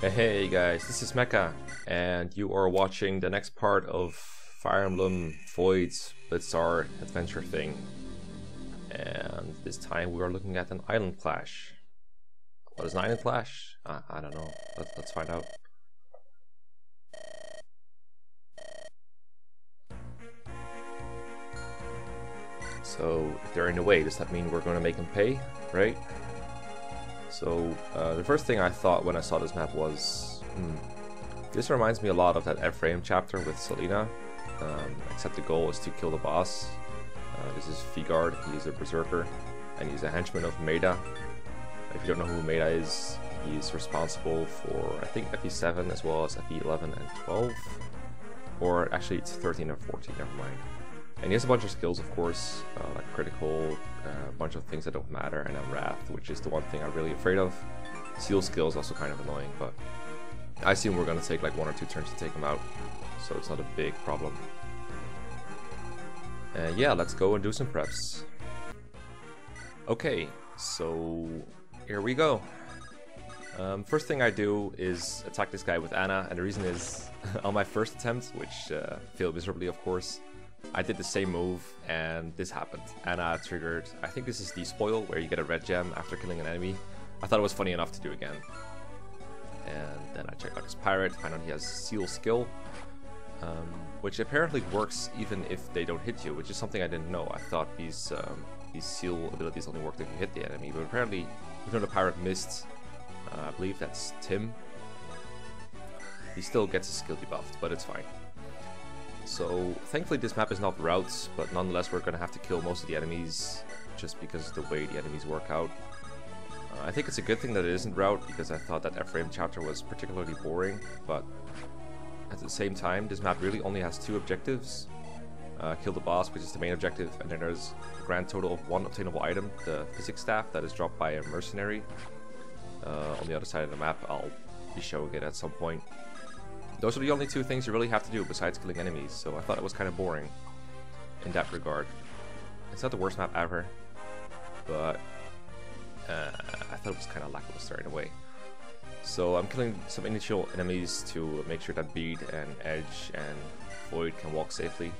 Hey guys, this is Mekkah, and you are watching the next part of Fire Emblem Void's Blitzarre adventure thing. And this time we are looking at an island clash. What is an island clash? I don't know. Let's find out. So, if they're in the way, does that mean we're going to make them pay, right? So, the first thing I thought when I saw this map was, this reminds me a lot of that Ephraim chapter with Selena, except the goal is to kill the boss. This is Figard, he's a berserker, and he's a henchman of Maeda. If you don't know who Maeda is, he's responsible for, I think, FE7 as well as FE11 and 12. Or actually it's 13 and 14, never mind. And he has a bunch of skills, of course, like critical, a bunch of things that don't matter, and then Wrath, which is the one thing I'm really afraid of. Seal skill is also kind of annoying, but I assume we're going to take like 1 or 2 turns to take him out, so it's not a big problem. Yeah, let's go and do some preps. Okay, so here we go. First thing I do is attack this guy with Anna, and the reason is, on my first attempt, which failed miserably of course, I did the same move and this happened. Anna triggered, I think this is the spoil, where you get a red gem after killing an enemy. I thought it was funny enough to do again. And then I check out his pirate, find out he has seal skill, which apparently works even if they don't hit you, which is something I didn't know. I thought these seal abilities only worked if you hit the enemy, but apparently, even though the pirate missed, I believe that's Tim, he still gets his skill debuffed, but it's fine. So, thankfully this map is not routes, but nonetheless we're going to have to kill most of the enemies just because of the way the enemies work out. I think it's a good thing that it isn't route, because I thought that Ephraim chapter was particularly boring, but at the same time this map really only has 2 objectives. Kill the boss, which is the main objective, and then there's a grand total of 1 obtainable item, the physics staff that is dropped by a mercenary. On the other side of the map, I'll be showing it at some point. Those are the only 2 things you really have to do besides killing enemies, so I thought it was kind of boring in that regard. It's not the worst map ever, but I thought it was kind of lackluster in a way. So I'm killing some initial enemies to make sure that Bead and Edge and Void can walk safely.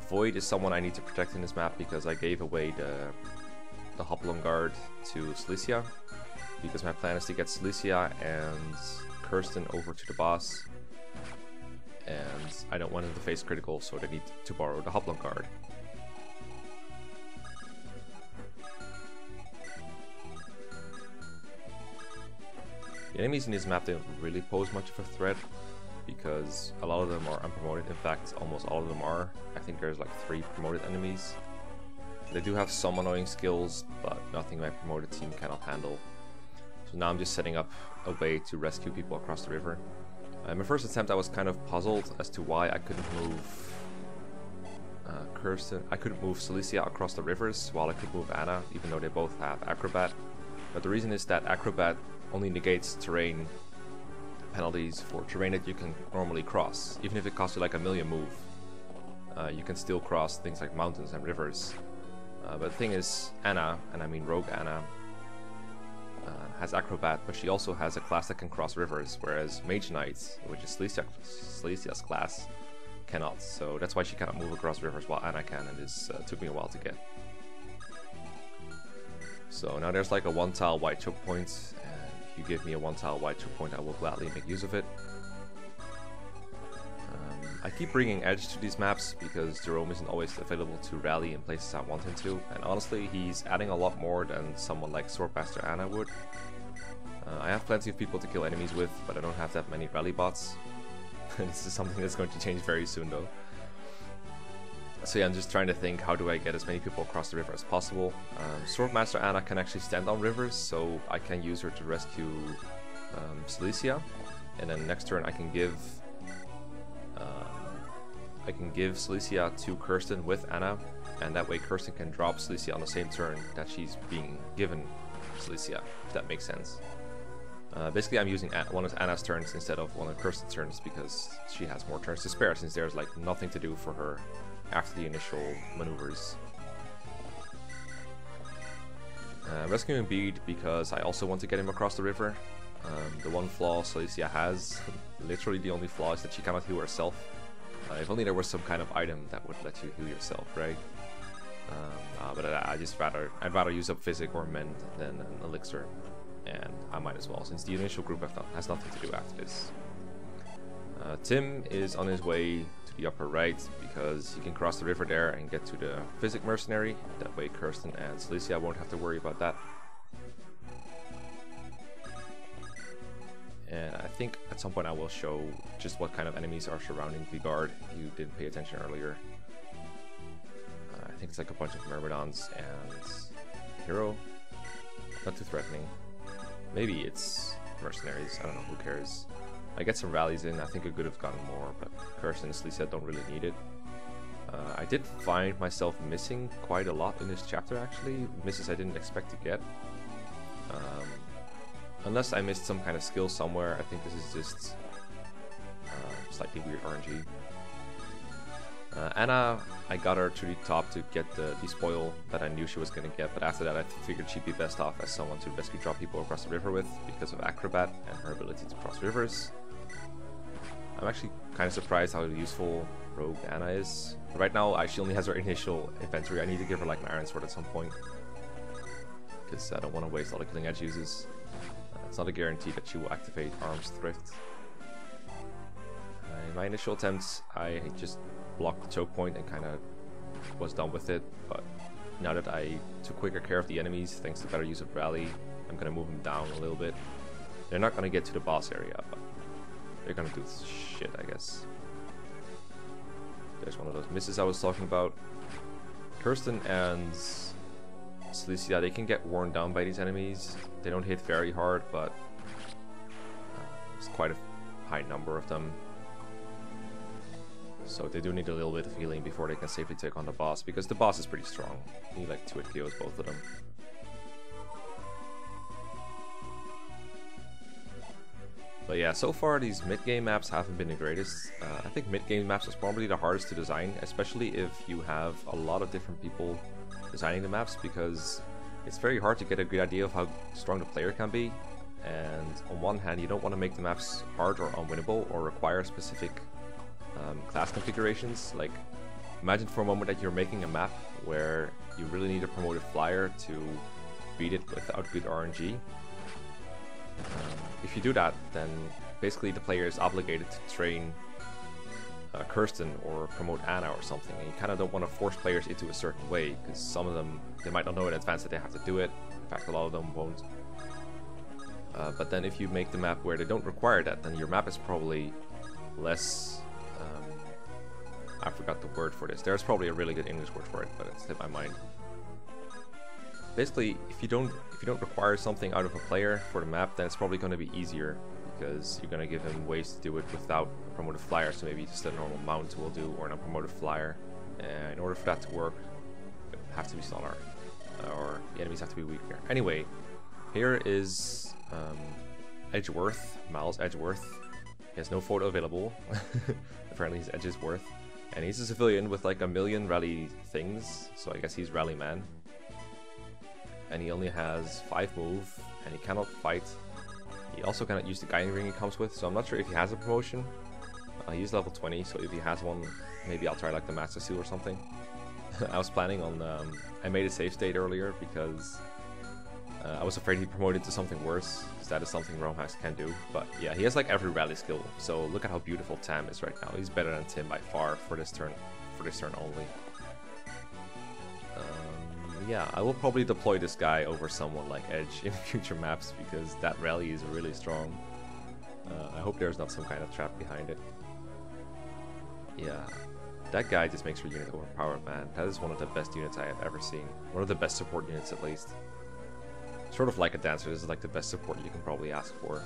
Void is someone I need to protect in this map because I gave away the Hoplon guard to Cilicia, because my plan is to get Cilicia and Kirsten over to the boss, and I don't want them to face critical, so they need to borrow the Hoplon guard. The enemies in this map don't really pose much of a threat, because a lot of them are unpromoted. In fact, almost all of them are. I think there's like 3 promoted enemies. They do have some annoying skills, but nothing my promoted team cannot handle. So now I'm just setting up a way to rescue people across the river. My first attempt I was kind of puzzled as to why I couldn't move Kirsten. I couldn't move Cilicia across the rivers while I could move Anna, even though they both have Acrobat. But the reason is that Acrobat only negates terrain penalties for terrain that you can normally cross. Even if it costs you like 1,000,000 move, you can still cross things like mountains and rivers. But the thing is, Anna, and I mean Rogue Anna, has Acrobat, but she also has a class that can cross rivers, whereas Mage Knight, which is Cilicia's class, cannot. So that's why she cannot move across rivers while Anna can, and this took me a while to get. So now there's like a 1-tile white choke point, and if you give me a 1-tile white choke point, I will gladly make use of it. I keep bringing Edge to these maps because Jerome isn't always available to rally in places I want him to, and honestly he's adding a lot more than someone like Swordmaster Anna would. I have plenty of people to kill enemies with, but I don't have that many rally bots. This is something that's going to change very soon though. So yeah, I'm just trying to think, how do I get as many people across the river as possible. Swordmaster Anna can actually stand on rivers, so I can use her to rescue Cilicia, and then next turn I can give Cilicia to Kirsten with Anna, and that way Kirsten can drop Cilicia on the same turn that she's being given Cilicia, if that makes sense. Basically I'm using one of Anna's turns instead of one of Kirsten's turns because she has more turns to spare, since there's like nothing to do for her after the initial maneuvers. Rescuing Bead because I also want to get him across the river. The one flaw Celicia has, literally the only flaw, is that she cannot heal herself. If only there was some kind of item that would let you heal yourself, right? But I'd rather use up Physic or Mend than an Elixir, and I might as well, since the initial group has nothing to do after this. Tim is on his way to the upper right because he can cross the river there and get to the Physic Mercenary. That way Kirsten and Celicia won't have to worry about that. And I think at some point I will show just what kind of enemies are surrounding the guard if you didn't pay attention earlier. I think it's like a bunch of Myrmidons and Hero. Not too threatening. Maybe it's mercenaries, I don't know, who cares. I get some rallies in, I think I could have gotten more, but Kirsten and Celicia don't really need it. I did find myself missing quite a lot in this chapter actually, misses I didn't expect to get. Unless I missed some kind of skill somewhere, I think this is just slightly weird RNG. Anna, I got her to the top to get the spoil that I knew she was going to get, but after that I figured she'd be best off as someone to rescue drop people across the river with because of Acrobat and her ability to cross rivers. I'm actually kind of surprised how useful Rogue Anna is. Right now she only has her initial inventory. I need to give her like my Iron Sword at some point because I don't want to waste all the Killing Edge uses. It's not a guarantee that she will activate Arms Thrift. In my initial attempts I just blocked the choke point and kind of was done with it, but now that I took quicker care of the enemies thanks to better use of Rally, I'm going to move them down a little bit. They're not going to get to the boss area, but they're going to do shit, I guess. There's one of those misses I was talking about. Kirsten and Celicia, they can get worn down by these enemies. They don't hit very hard, but it's quite a high number of them. So they do need a little bit of healing before they can safely take on the boss, because the boss is pretty strong. You need like 2 hit KOs, both of them. But yeah, so far these mid-game maps haven't been the greatest. I think mid-game maps is probably the hardest to design, especially if you have a lot of different people designing the maps, because it's very hard to get a good idea of how strong the player can be. And on one hand, you don't want to make the maps hard or unwinnable or require specific class configurations. Like, imagine for a moment that you're making a map where you really need a promoted flyer to beat it without good RNG. If you do that, then basically the player is obligated to train Kirsten or promote Anna or something, and you kind of don't want to force players into a certain way, because some of them, they might not know in advance that they have to do it. In fact, a lot of them won't. But then if you make the map where they don't require that, then your map is probably less... I forgot the word for this. There's probably a really good English word for it, but it slipped my mind. Basically, if you don't require something out of a player for the map, then it's probably going to be easier, because you're going to give him ways to do it without a promoted flyer. So maybe just a normal mount will do, or an unpromoted flyer. And in order for that to work, it have to be smaller, or the enemies have to be weaker. Anyway, here is Edgeworth, Miles Edgeworth. He has no photo available. Apparently he's Edgeworth. And he's a civilian with like 1 million rally things, so I guess he's Rally Man. And he only has 5 move, and he cannot fight. He also cannot use the guiding ring he comes with, so I'm not sure if he has a promotion. He's level 20, so if he has one, maybe I'll try like the Master Seal or something. I was planning on... I made a save state earlier because I was afraid he'd promote into something worse, because that is something Rome hacks can do. But yeah, he has like every rally skill, so look at how beautiful Tam is right now. He's better than Tim by far for this turn only. Yeah, I will probably deploy this guy over someone like Edge in future maps, because that rally is really strong. I hope there's not some kind of trap behind it. Yeah, that guy just makes your unit overpowered, man. That is one of the best units I have ever seen. One of the best support units, at least. Sort of like a dancer, this is like the best support you can probably ask for.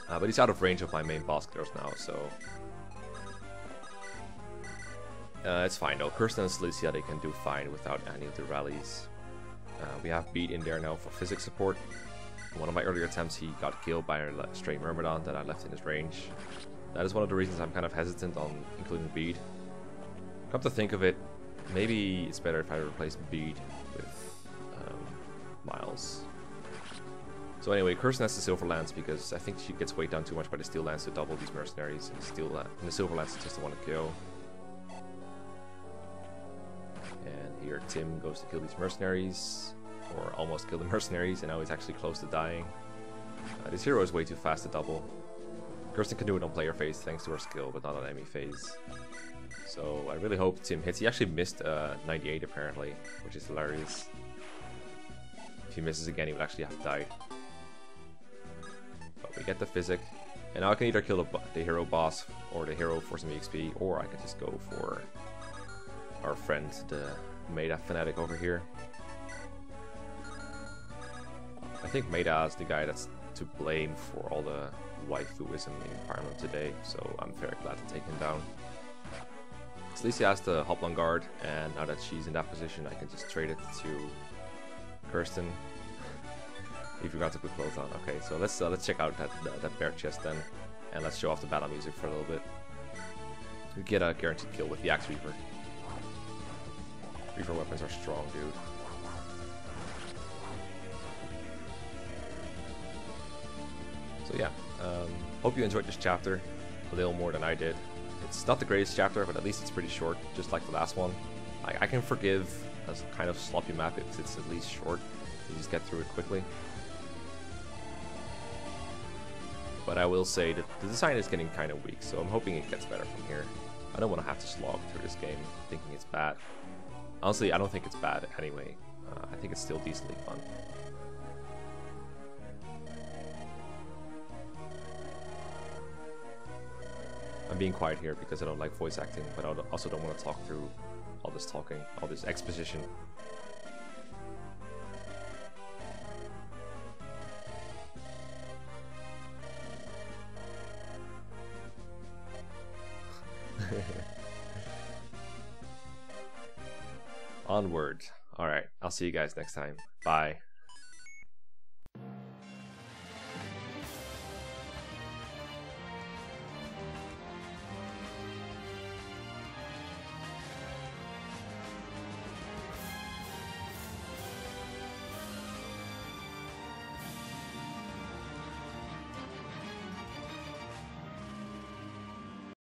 But he's out of range of my main boss killers now, so... it's fine though. Kirsten and Celicia, they can do fine without any of the rallies. We have Beat in there now for physics support. In one of my earlier attempts, he got killed by a stray Myrmidon that I left in his range. That is one of the reasons I'm kind of hesitant on including Beat. Come to think of it, maybe it's better if I replace Beat with Miles. So anyway, Kirsten has the silver lance because I think she gets weighed down too much by the steel lance to double these mercenaries, and the silver lance is just the one to kill. And here Tim goes to kill these mercenaries, or almost kill the mercenaries, and now he's actually close to dying. This hero is way too fast to double. Kirsten can do it on player phase thanks to her skill, but not on enemy phase. So I really hope Tim hits. He actually missed 98 apparently, which is hilarious. If he misses again, he would actually have died. But we get the physic, and now I can either kill the hero boss or the hero for some EXP, or I can just go for our friend, the Maeda fanatic over here. I think Maeda is the guy that's to blame for all the waifuism in Parliament today, so I'm very glad to take him down. So Alicia has the Hoplon guard, and now that she's in that position, I can just trade it to Kirsten. He forgot to put clothes on. Okay, so let's check out that bear chest then, and let's show off the battle music for a little bit. We get a guaranteed kill with the Axe Reaper. Reaper weapons are strong, dude. So yeah, hope you enjoyed this chapter a little more than I did. It's not the greatest chapter, but at least it's pretty short, just like the last one. I can forgive a kind of sloppy map if it's at least short. You just get through it quickly. But I will say that the design is getting kind of weak, so I'm hoping it gets better from here. I don't want to have to slog through this game thinking it's bad. Honestly, I don't think it's bad anyway. I think it's still decently fun. I'm being quiet here because I don't like voice acting, but I also don't want to talk through all this talking, all this exposition. Onward. Alright, I'll see you guys next time. Bye.